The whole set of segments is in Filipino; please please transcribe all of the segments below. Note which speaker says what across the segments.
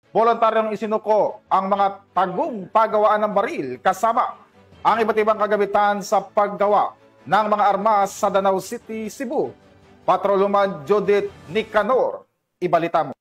Speaker 1: voluntaryong isinuko ang mga tagong paggawaan ng baril kasama ang iba't ibang kagamitan sa paggawa ng mga armas sa Danau City, Cebu. Patrolwoman Judith Nicanor, ibalita mo.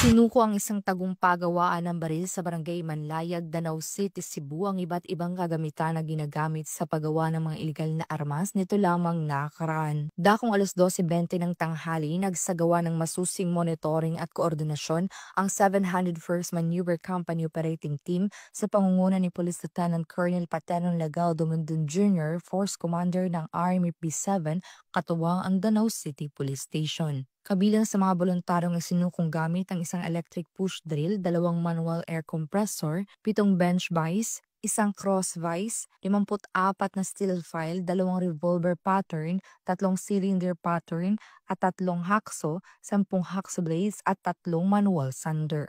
Speaker 2: Sinuko ang isang tagong paggawaan ng baril sa barangay Manlayag, Danau City, Cebu ang iba't ibang kagamitan na ginagamit sa paggawa ng mga ilegal na armas nito lamang nakaraan. Dakong alas 12:20 ng tanghali, nagsagawa ng masusing monitoring at koordinasyon ang 701st Maneuver Company Operating Team sa pangunguna ni Police Lieutenant Colonel Pateron Legal Dumundun Jr., Force Commander ng Army P7, katuwang ang Danau City Police Station. Kabilang sa mga voluntaryong isinukong gamit ang isang electric push drill, 2 manual air compressor, 7 bench vise, isang cross vise, 54 na steel file, 2 revolver pattern, 3 cylinder pattern, at 3 hacksaw, 10 hacksaw blades at 3 manual sander.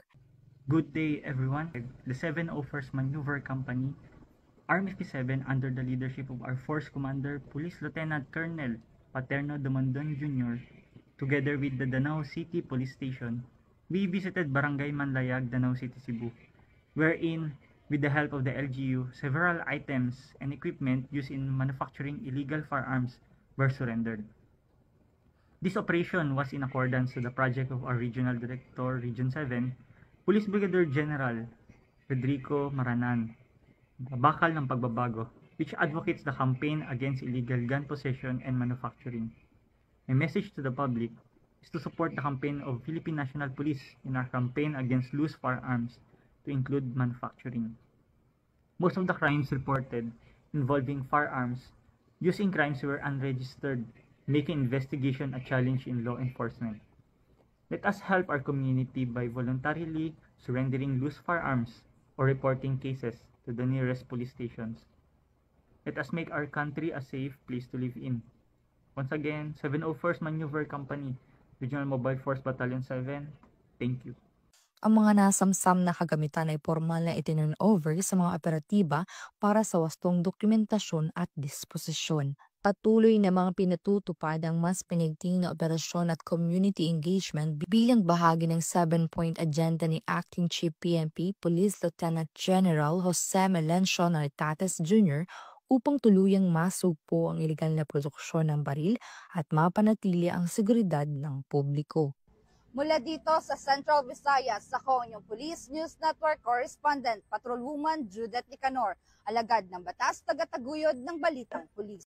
Speaker 3: Good day everyone. The 701st Maneuver Company, Army P7 under the leadership of our Force Commander, Police Lieutenant Colonel Paterno Dumundun Jr., together with the Danau City Police Station, we visited Barangay Manlayag, Danau City, Cebu, wherein, with the help of the LGU, several items and equipment used in manufacturing illegal firearms were surrendered. This operation was in accordance to the project of our Regional Director, Region 7, Police Brigadier General Federico Maranan, Bakal ng Pagbabago, which advocates the campaign against illegal gun possession and manufacturing. My message to the public is to support the campaign of Philippine National Police in our campaign against loose firearms, to include manufacturing. Most of the crimes reported involving firearms used in crimes were unregistered, making investigation a challenge in law enforcement. Let us help our community by voluntarily surrendering loose firearms or reporting cases to the nearest police stations. Let us make our country a safe place to live in. Once again, 701st Maneuver Company, Regional Mobile Force Battalion 7, thank you.
Speaker 2: Ang mga nasamsam na kagamitan ay formal na itinurn-over sa mga operatiba para sa wastong dokumentasyon at disposisyon. Patuloy na mga pinatutupad ang mas pinigting na operasyon at community engagement bilang bahagi ng 7-point agenda ni Acting Chief PNP Police Lieutenant General Jose Melencio Nartates Jr. upang tuluyang masugpo ang ilegal na produksyon ng baril at mapanatili ang seguridad ng publiko.
Speaker 4: Mula dito sa Central Visayas, ako ang Police News Network Correspondent, Patrolwoman Judith Nicanor, alagad ng batas, tagataguyod ng Balitang Pulis.